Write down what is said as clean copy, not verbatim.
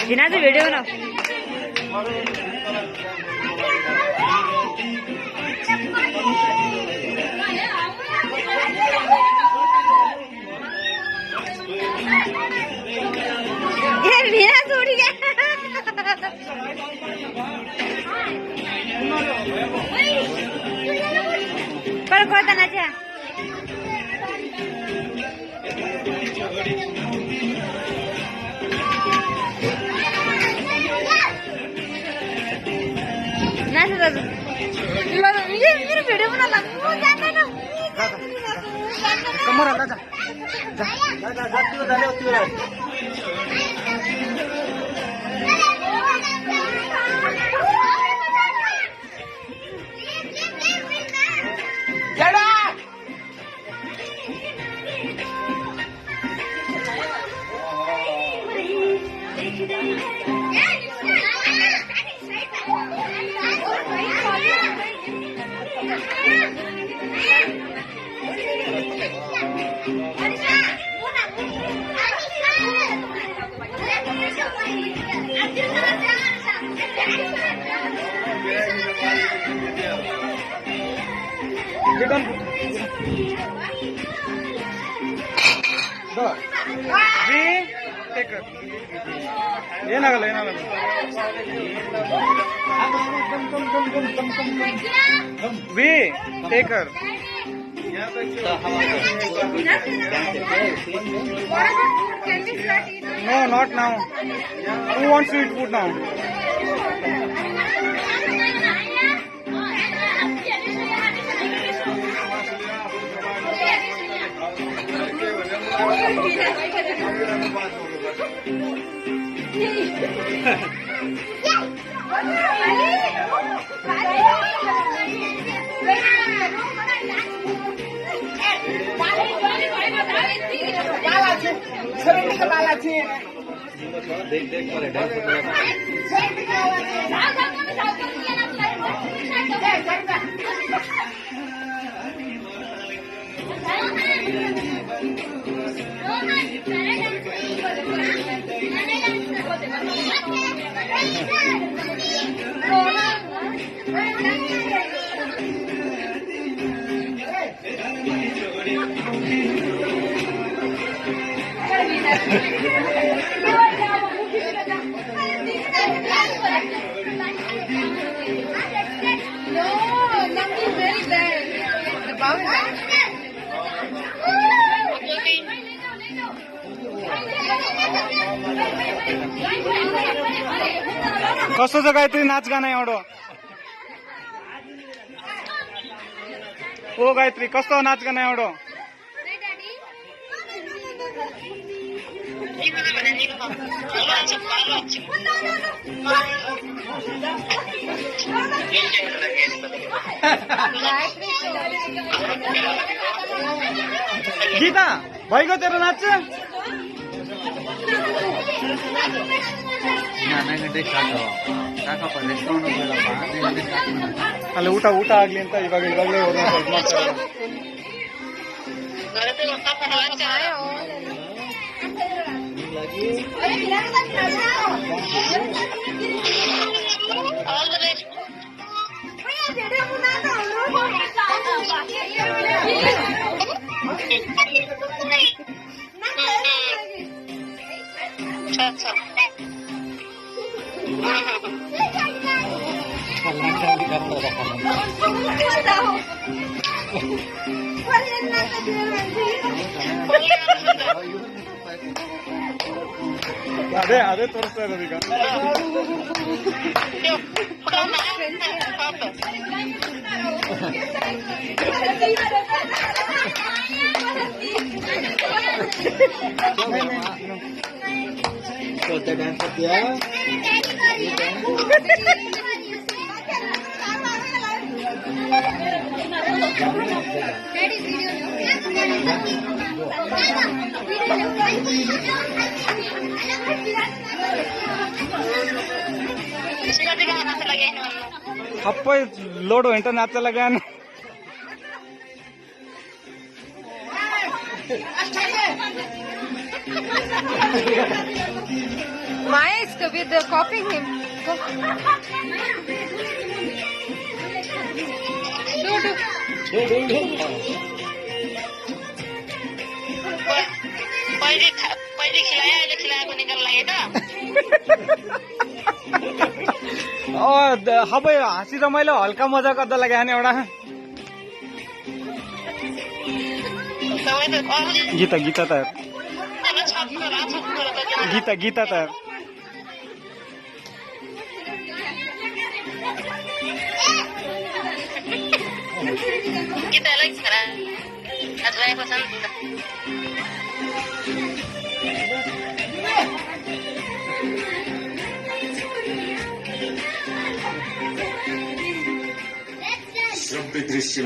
दिनाचं व्हिडिओ ना मीना जोडी कळतानाच्या मेरे वीडियो बना कमर आला जा ಏನಾಗಲ್ಲ ಏನಾಗಲ್ಲ ವಿ ಟೇಕರ್ No, not now. Who wants to eat food now? कसं काहीतरी नाच गाणं एवढं हो गायत्री कसं नाच गाणं एवढं गीता भइगयो तेरो नाच ಅಲ್ಲಿ ಊಟ ಆಗ್ಲಿ ಅಂತ ಇವಾಗಲೇ ಅದೇ ತೋರಿಸ್ತಾ ಇರೋದು ಈಗ ಡ್ಯಾನ್ಸ್ ಇದೆಯಾ apa lodo internet talaga ano Maya is with copying him. Go. Do. पहिले खिलायो अहिले खिलाएको निकाल्न लागि त सबै हाँसी रमाइलो हल्का मजा गर्दा लाग्यो नि एउटा गीता गीता त गीता त गीतालाई गएको छ नि त दृश्य